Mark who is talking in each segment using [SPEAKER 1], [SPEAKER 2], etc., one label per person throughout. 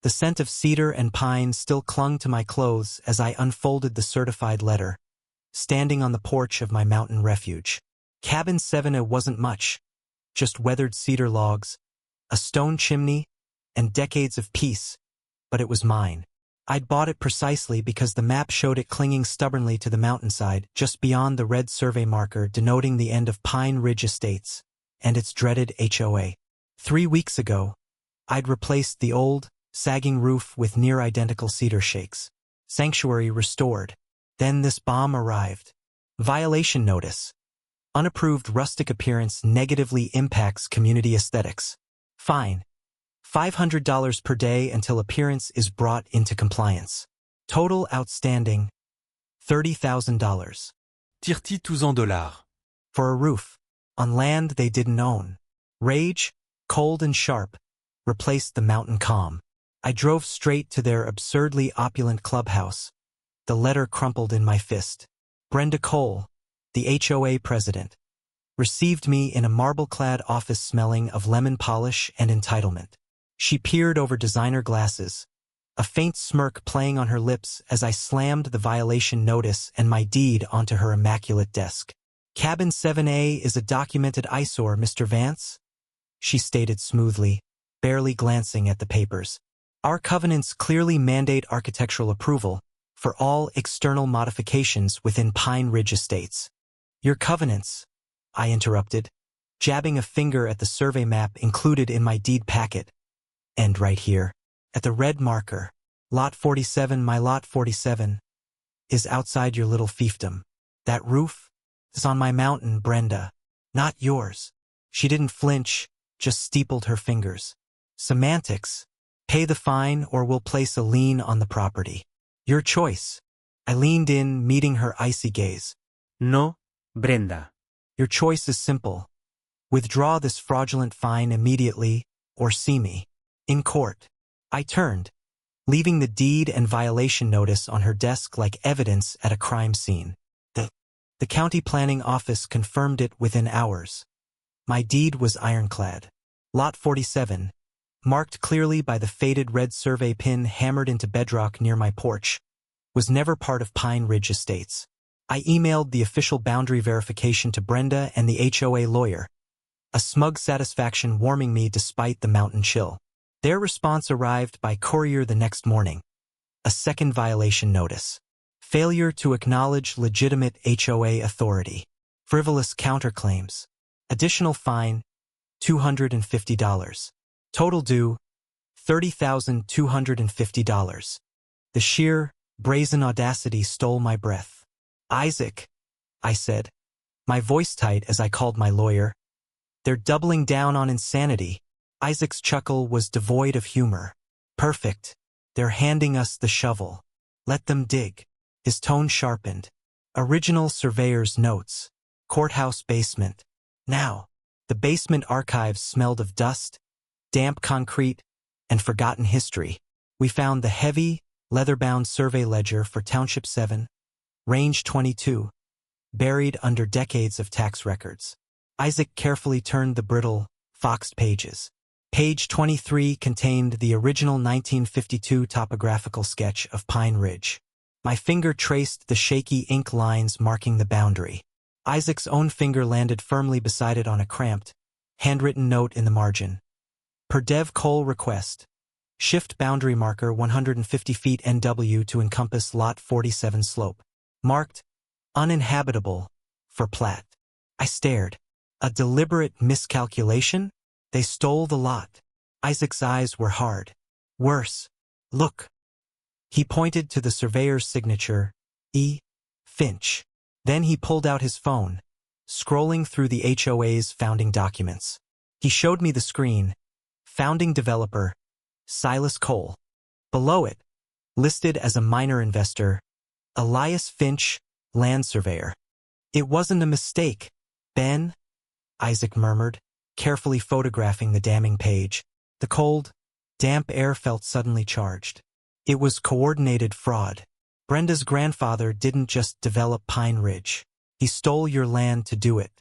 [SPEAKER 1] The scent of cedar and pine still clung to my clothes as I unfolded the certified letter, standing on the porch of my mountain refuge. Cabin 7A wasn't much, just weathered cedar logs, a stone chimney, and decades of peace, but it was mine. I'd bought it precisely because the map showed it clinging stubbornly to the mountainside just beyond the red survey marker denoting the end of Pine Ridge Estates and its dreaded HOA. 3 weeks ago, I'd replaced the old, sagging roof with near-identical cedar shakes. Sanctuary restored. Then this bomb arrived. Violation notice. Unapproved rustic appearance negatively impacts community aesthetics. Fine. $500 per day until appearance is brought into compliance. Total outstanding, $30,000.
[SPEAKER 2] Tire-t-il tous en dollars?
[SPEAKER 1] For a roof, on land they didn't own. Rage, cold and sharp, replaced the mountain calm. I drove straight to their absurdly opulent clubhouse. The letter crumpled in my fist. Brenda Cole, the HOA president, received me in a marble-clad office smelling of lemon polish and entitlement. She peered over designer glasses, a faint smirk playing on her lips as I slammed the violation notice and my deed onto her immaculate desk. Cabin 7A is a documented eyesore, Mr. Vance, she stated smoothly, barely glancing at the papers. Our covenants clearly mandate architectural approval for all external modifications within Pine Ridge Estates. Your covenants, I interrupted, jabbing a finger at the survey map included in my deed packet. And right here, at the red marker, Lot 47, my Lot 47, is outside your little fiefdom. That roof is on my mountain, Brenda, not yours. She didn't flinch, just steepled her fingers. Semantics. Pay the fine or we'll place a lien on the property. Your choice. I leaned in, meeting her icy gaze.
[SPEAKER 2] No, Brenda.
[SPEAKER 1] Your choice is simple. Withdraw this fraudulent fine immediately, or see me in court. I turned, leaving the deed and violation notice on her desk like evidence at a crime scene. The county planning office confirmed it within hours. My deed was ironclad. Lot 47, marked clearly by the faded red survey pin hammered into bedrock near my porch, was never part of Pine Ridge Estates. I emailed the official boundary verification to Brenda and the HOA lawyer, a smug satisfaction warming me despite the mountain chill. Their response arrived by courier the next morning. A second violation notice. Failure to acknowledge legitimate HOA authority. Frivolous counterclaims. Additional fine, $250. Total due, $30,250. The sheer, brazen audacity stole my breath. Isaac, I said, my voice tight as I called my lawyer. They're doubling down on insanity. Isaac's chuckle was devoid of humor. Perfect. They're handing us the shovel. Let them dig. His tone sharpened. Original surveyor's notes. Courthouse basement. Now, the basement archives smelled of dust, damp concrete, and forgotten history. We found the heavy, leather-bound survey ledger for Township 7, Range 22, buried under decades of tax records. Isaac carefully turned the brittle, foxed pages. Page 23 contained the original 1952 topographical sketch of Pine Ridge. My finger traced the shaky ink lines marking the boundary. Isaac's own finger landed firmly beside it on a cramped, handwritten note in the margin. Per Dev Cole request. Shift boundary marker 150 feet NW to encompass Lot 47 slope. Marked, uninhabitable, for plat. I stared. A deliberate miscalculation? They stole the lot. Isaac's eyes were hard. Worse. Look. He pointed to the surveyor's signature, E. Finch. Then he pulled out his phone, scrolling through the HOA's founding documents. He showed me the screen. Founding developer, Silas Cole. Below it, listed as a minor investor, Elias Finch, land surveyor. It wasn't a mistake, Ben, Isaac murmured, carefully photographing the damning page. The cold, damp air felt suddenly charged. It was coordinated fraud. Brenda's grandfather didn't just develop Pine Ridge. He stole your land to do it.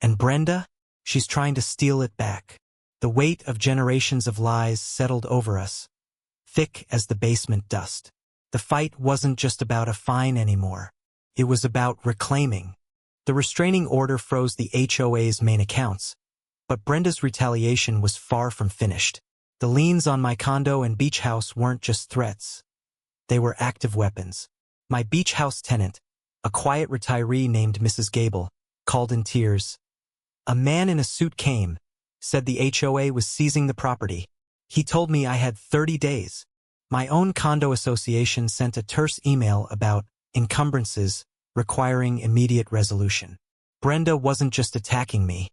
[SPEAKER 1] And Brenda? She's trying to steal it back. The weight of generations of lies settled over us. thick as the basement dust. The fight wasn't just about a fine anymore. It was about reclaiming. The restraining order froze the HOA's main accounts, but Brenda's retaliation was far from finished. The liens on my condo and beach house weren't just threats. They were active weapons. My beach house tenant, a quiet retiree named Mrs. Gable, called in tears. A man in a suit came, said the HOA was seizing the property. He told me I had 30 days. My own condo association sent a terse email about encumbrances requiring immediate resolution. Brenda wasn't just attacking me.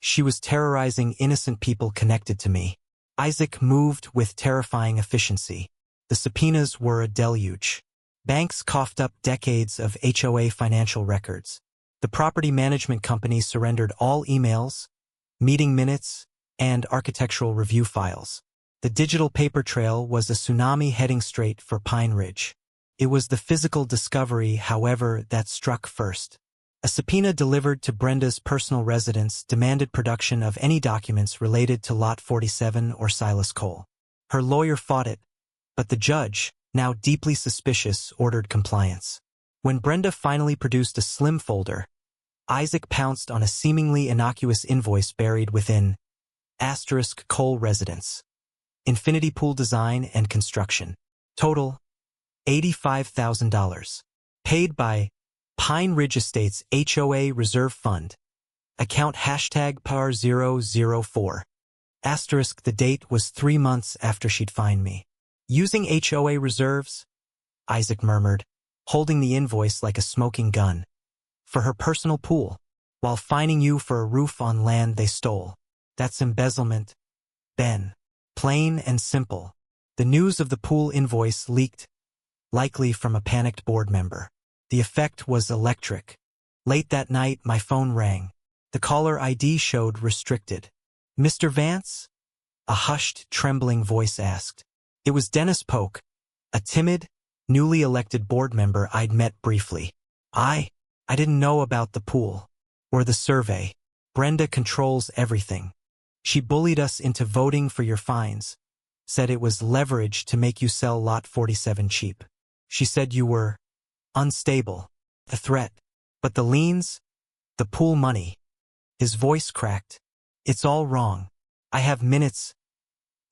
[SPEAKER 1] She was terrorizing innocent people connected to me. Isaac moved with terrifying efficiency. The subpoenas were a deluge. Banks coughed up decades of HOA financial records. The property management company surrendered all emails, meeting minutes, and architectural review files. The digital paper trail was a tsunami heading straight for Pine Ridge. It was the physical discovery, however, that struck first. A subpoena delivered to Brenda's personal residence demanded production of any documents related to Lot 47 or Silas Cole. Her lawyer fought it, but the judge, now deeply suspicious, ordered compliance. When Brenda finally produced a slim folder, Isaac pounced on a seemingly innocuous invoice buried within Cole Residence. Infinity pool design and construction. Total, $85,000. Paid by Pine Ridge Estates HOA Reserve Fund. Account #PAR004. The date was 3 months after she'd fined me. Using HOA reserves? Isaac murmured, holding the invoice like a smoking gun. For her personal pool, while fining you for a roof on land they stole. That's embezzlement, Ben. Plain and simple. The news of the pool invoice leaked, likely from a panicked board member. The effect was electric. Late that night, my phone rang. The caller ID showed restricted. Mr. Vance? A hushed, trembling voice asked. It was Dennis Polk, a timid, newly elected board member I'd met briefly. I didn't know about the pool. Or the survey. Brenda controls everything. She bullied us into voting for your fines. Said it was leverage to make you sell Lot 47 cheap. She said you were unstable. A threat. But the liens? The pool money. His voice cracked. It's all wrong. I have minutes.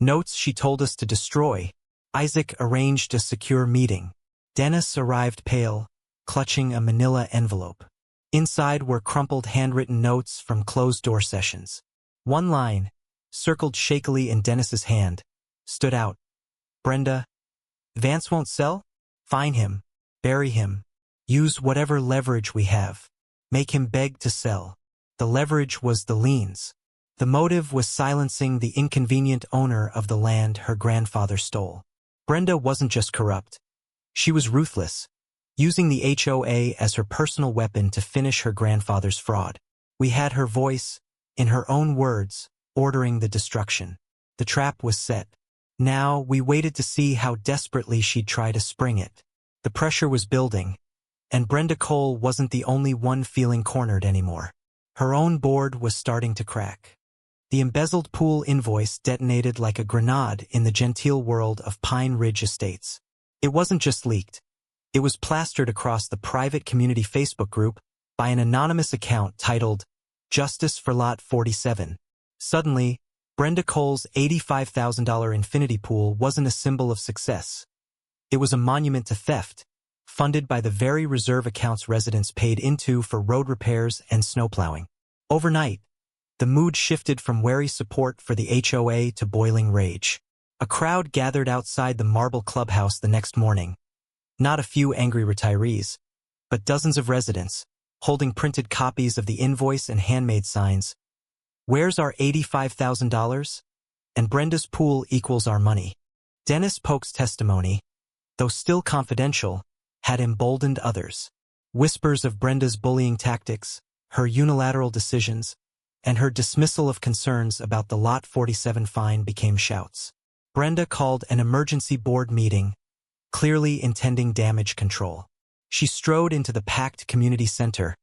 [SPEAKER 1] Notes she told us to destroy. Isaac arranged a secure meeting. Dennis arrived pale, clutching a manila envelope. Inside were crumpled handwritten notes from closed-door sessions. One line, circled shakily in Dennis's hand, stood out. Brenda, Vance won't sell? Fine him. Bury him. Use whatever leverage we have. Make him beg to sell. The leverage was the liens. The motive was silencing the inconvenient owner of the land her grandfather stole. Brenda wasn't just corrupt. She was ruthless, using the HOA as her personal weapon to finish her grandfather's fraud. We had her voice, in her own words, ordering the destruction. The trap was set. Now we waited to see how desperately she'd try to spring it. The pressure was building, and Brenda Cole wasn't the only one feeling cornered anymore. Her own board was starting to crack. The embezzled pool invoice detonated like a grenade in the genteel world of Pine Ridge Estates. It wasn't just leaked. It was plastered across the private community Facebook group by an anonymous account titled Justice for Lot 47. Suddenly, Brenda Cole's $85,000 infinity pool wasn't a symbol of success. It was a monument to theft, funded by the very reserve accounts residents paid into for road repairs and snowplowing. Overnight, the mood shifted from wary support for the HOA to boiling rage. A crowd gathered outside the marble clubhouse the next morning. Not a few angry retirees, but dozens of residents, holding printed copies of the invoice and handmade signs. Where's our $85,000? And Brenda's pool equals our money. Dennis Polk's testimony, though still confidential, had emboldened others. Whispers of Brenda's bullying tactics, her unilateral decisions, and her dismissal of concerns about the Lot 47 fine became shouts. Brenda called an emergency board meeting, clearly intending damage control. She strode into the packed community center,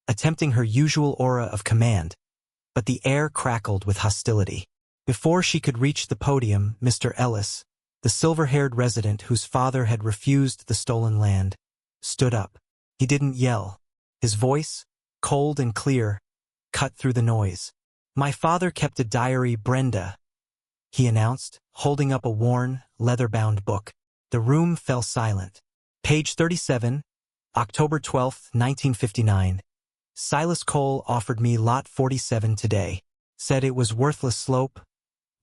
[SPEAKER 1] attempting her usual aura of command, but the air crackled with hostility. Before she could reach the podium, Mr. Ellis, The silver-haired resident whose father had refused the stolen land stood up. He didn't yell. His voice, cold and clear, cut through the noise. "My father kept a diary, Brenda," he announced, holding up a worn, leather-bound book. The room fell silent. Page 37, October 12, 1959. "Silas Cole offered me lot 47 today. Said it was worthless slope,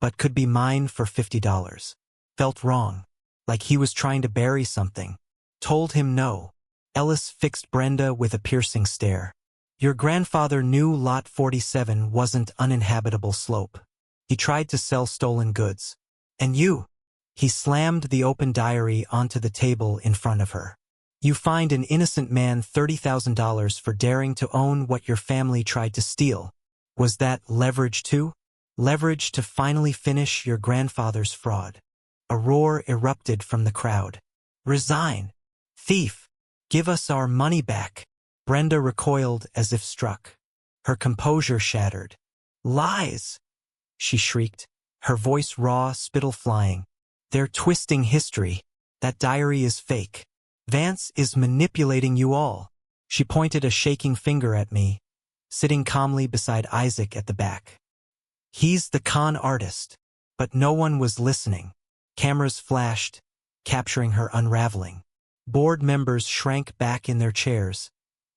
[SPEAKER 1] but could be mine for $50. Felt wrong, like he was trying to bury something. Told him no." Ellis fixed Brenda with a piercing stare. "Your grandfather knew lot 47 wasn't uninhabitable slope. He tried to sell stolen goods. And you?" He slammed the open diary onto the table in front of her. "You fined an innocent man $30,000 for daring to own what your family tried to steal. Was that leverage too? Leverage to finally finish your grandfather's fraud?" A roar erupted from the crowd. "Resign! Thief! Give us our money back!" Brenda recoiled as if struck. Her composure shattered. "Lies!" she shrieked, her voice raw, spittle flying. "They're twisting history. That diary is fake. Vance is manipulating you all." She pointed a shaking finger at me, sitting calmly beside Isaac at the back. "He's the con artist." But no one was listening. Cameras flashed, capturing her unraveling. Board members shrank back in their chairs,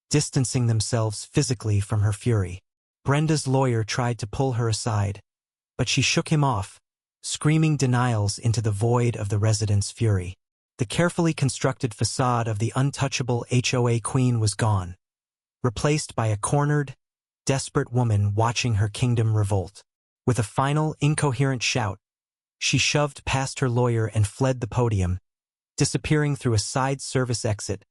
[SPEAKER 1] distancing themselves physically from her fury. Brenda's lawyer tried to pull her aside, but she shook him off, screaming denials into the void of the resident's fury. The carefully constructed facade of the untouchable HOA queen was gone, replaced by a cornered, desperate woman watching her kingdom revolt. With a final, incoherent shout, she shoved past her lawyer and fled the podium, disappearing through a side service exit,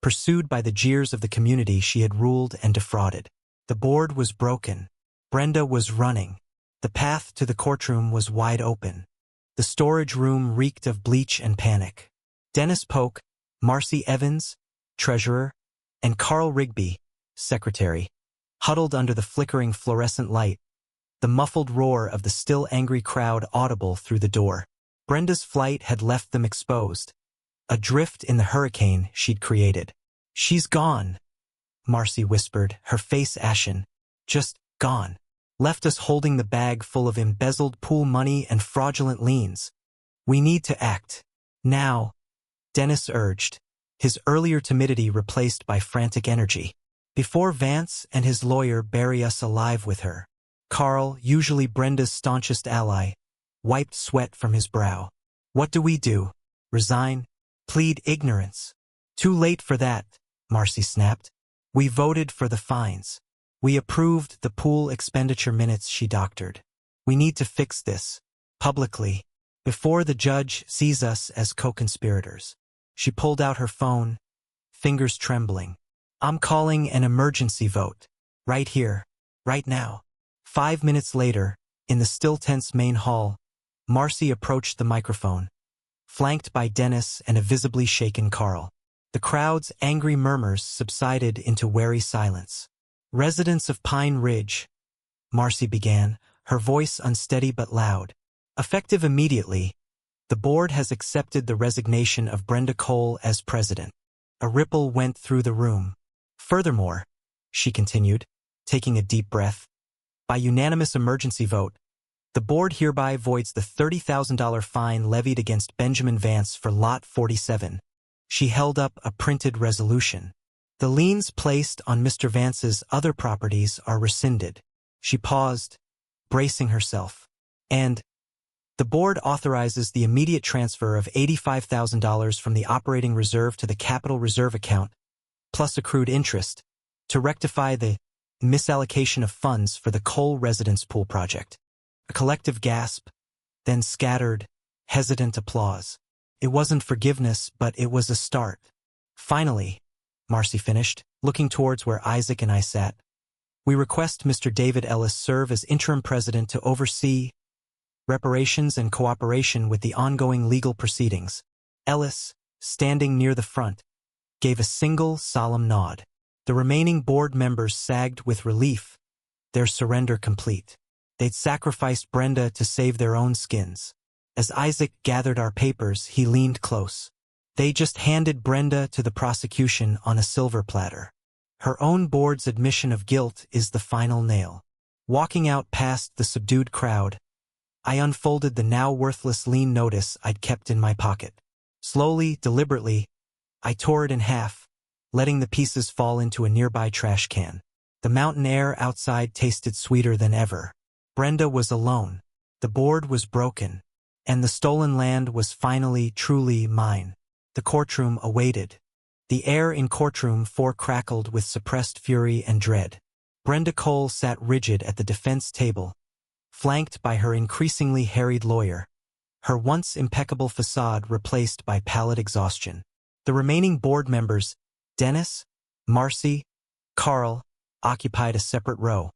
[SPEAKER 1] pursued by the jeers of the community she had ruled and defrauded. The board was broken. Brenda was running. The path to the courtroom was wide open. The storage room reeked of bleach and panic. Dennis Polk, Marcy Evans, treasurer, and Carl Rigby, secretary, huddled under the flickering fluorescent light, the muffled roar of the still angry crowd audible through the door. Brenda's flight had left them exposed, adrift in the hurricane she'd created. "She's gone," Marcy whispered, her face ashen. "Just gone. Left us holding the bag full of embezzled pool money and fraudulent liens. We need to act. Now," Dennis urged, his earlier timidity replaced by frantic energy. "Before Vance and his lawyer bury us alive with her." Carl, usually Brenda's staunchest ally, wiped sweat from his brow. "What do we do? Resign? Plead ignorance?" "Too late for that," Marcy snapped. "We voted for the fines. We approved the pool expenditure minutes she doctored. We need to fix this, publicly, before the judge sees us as co-conspirators." She pulled out her phone, fingers trembling. "I'm calling an emergency vote. Right here. Right now." 5 minutes later, in the still tense main hall, Marcy approached the microphone, flanked by Dennis and a visibly shaken Carl. The crowd's angry murmurs subsided into wary silence. "Residents of Pine Ridge," Marcy began, her voice unsteady but loud. "Effective immediately, the board has accepted the resignation of Brenda Cole as president." A ripple went through the room. "Furthermore," she continued, taking a deep breath, "by unanimous emergency vote, the board hereby voids the $30,000 fine levied against Benjamin Vance for Lot 47. She held up a printed resolution. "The liens placed on Mr. Vance's other properties are rescinded." She paused, bracing herself. "And the board authorizes the immediate transfer of $85,000 from the operating reserve to the capital reserve account, plus accrued interest, to rectify the misallocation of funds for the Cole Residence Pool project." A collective gasp, then scattered, hesitant applause. It wasn't forgiveness, but it was a start. "Finally," Marcy finished, looking towards where Isaac and I sat, "we request Mr. David Ellis serve as interim president to oversee reparations and cooperation with the ongoing legal proceedings." Ellis, standing near the front, gave a single solemn nod. The remaining board members sagged with relief, their surrender complete. They'd sacrificed Brenda to save their own skins. As Isaac gathered our papers, he leaned close. They just handed Brenda to the prosecution on a silver platter. Her own board's admission of guilt is the final nail. Walking out past the subdued crowd, I unfolded the now worthless lien notice I'd kept in my pocket. Slowly, deliberately, I tore it in half, letting the pieces fall into a nearby trash can. The mountain air outside tasted sweeter than ever. Brenda was alone. The board was broken, and the stolen land was finally, truly mine. The courtroom awaited. The air in courtroom 4 crackled with suppressed fury and dread. Brenda Cole sat rigid at the defense table, flanked by her increasingly harried lawyer, her once impeccable facade replaced by pallid exhaustion. The remaining board members, Dennis, Marcy, Carl, occupied a separate row,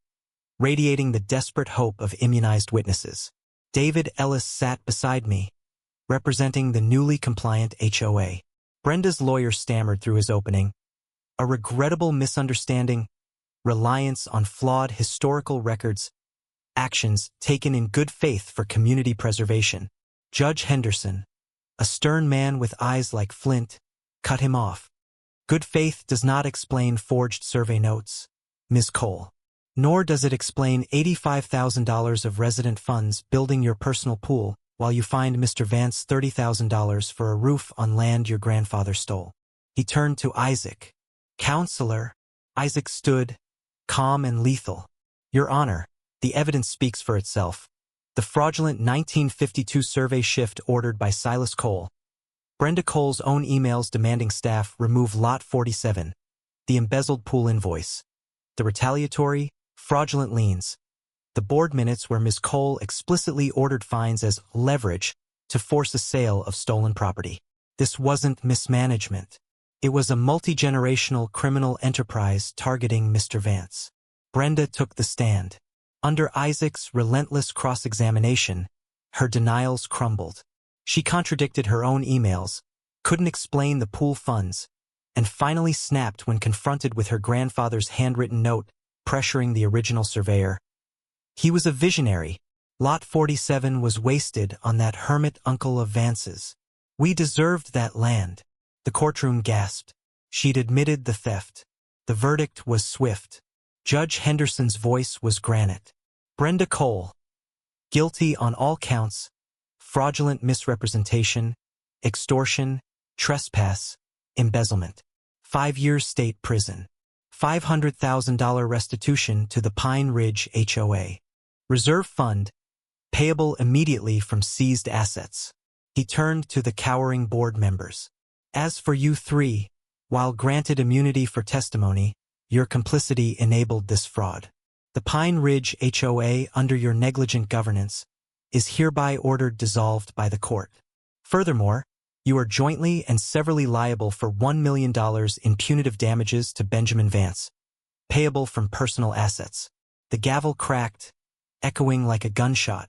[SPEAKER 1] radiating the desperate hope of immunized witnesses. David Ellis sat beside me, representing the newly compliant HOA. Brenda's lawyer stammered through his opening. A regrettable misunderstanding, reliance on flawed historical records, actions taken in good faith for community preservation. Judge Henderson, a stern man with eyes like flint, cut him off. Good faith does not explain forged survey notes, Ms. Cole. Nor does it explain $85,000 of resident funds building your personal pool while you find Mr. Vance $30,000 for a roof on land your grandfather stole. He turned to Isaac. Counselor. Isaac stood, calm and lethal. Your Honor, the evidence speaks for itself. The fraudulent 1952 survey shift ordered by Silas Cole. Brenda Cole's own emails demanding staff remove Lot 47, the embezzled pool invoice. The retaliatory, fraudulent liens. The board minutes where Ms. Cole explicitly ordered fines as leverage to force a sale of stolen property. This wasn't mismanagement. It was a multi-generational criminal enterprise targeting Mr. Vance. Brenda took the stand. Under Isaac's relentless cross-examination, her denials crumbled. She contradicted her own emails, couldn't explain the pool funds, and finally snapped when confronted with her grandfather's handwritten note pressuring the original surveyor. He was a visionary. Lot 47 was wasted on that hermit uncle of Vance's. We deserved that land. The courtroom gasped. She'd admitted the theft. The verdict was swift. Judge Henderson's voice was granite. Brenda Cole, guilty on all counts, fraudulent misrepresentation, extortion, trespass, embezzlement. 5 years state prison. $500,000 restitution to the Pine Ridge HOA. Reserve fund, payable immediately from seized assets. He turned to the cowering board members. As for you 3, while granted immunity for testimony, your complicity enabled this fraud. The Pine Ridge HOA, under your negligent governance, is hereby ordered dissolved by the court. Furthermore, you are jointly and severally liable for $1 million in punitive damages to Benjamin Vance, payable from personal assets. The gavel cracked, echoing like a gunshot.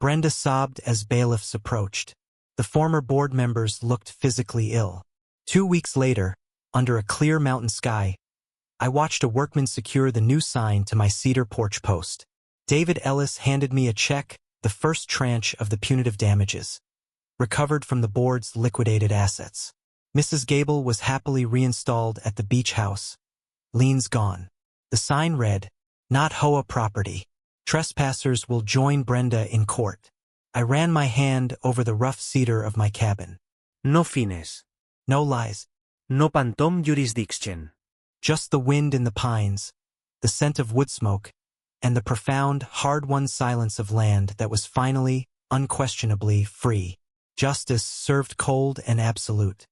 [SPEAKER 1] Brenda sobbed as bailiffs approached. The former board members looked physically ill. 2 weeks later, under a clear mountain sky, I watched a workman secure the new sign to my cedar porch post. David Ellis handed me a check, the first tranche of the punitive damages, recovered from the board's liquidated assets. Mrs. Gable was happily reinstalled at the beach house. Liens gone. The sign read, "Not HOA property. Trespassers will join Brenda in court." I ran my hand over the rough cedar of my cabin.
[SPEAKER 2] No fines.
[SPEAKER 1] No lies.
[SPEAKER 2] No pantom jurisdiction.
[SPEAKER 1] Just the wind in the pines, the scent of wood smoke, and the profound, hard-won silence of land that was finally, unquestionably, free. Justice served cold and absolute.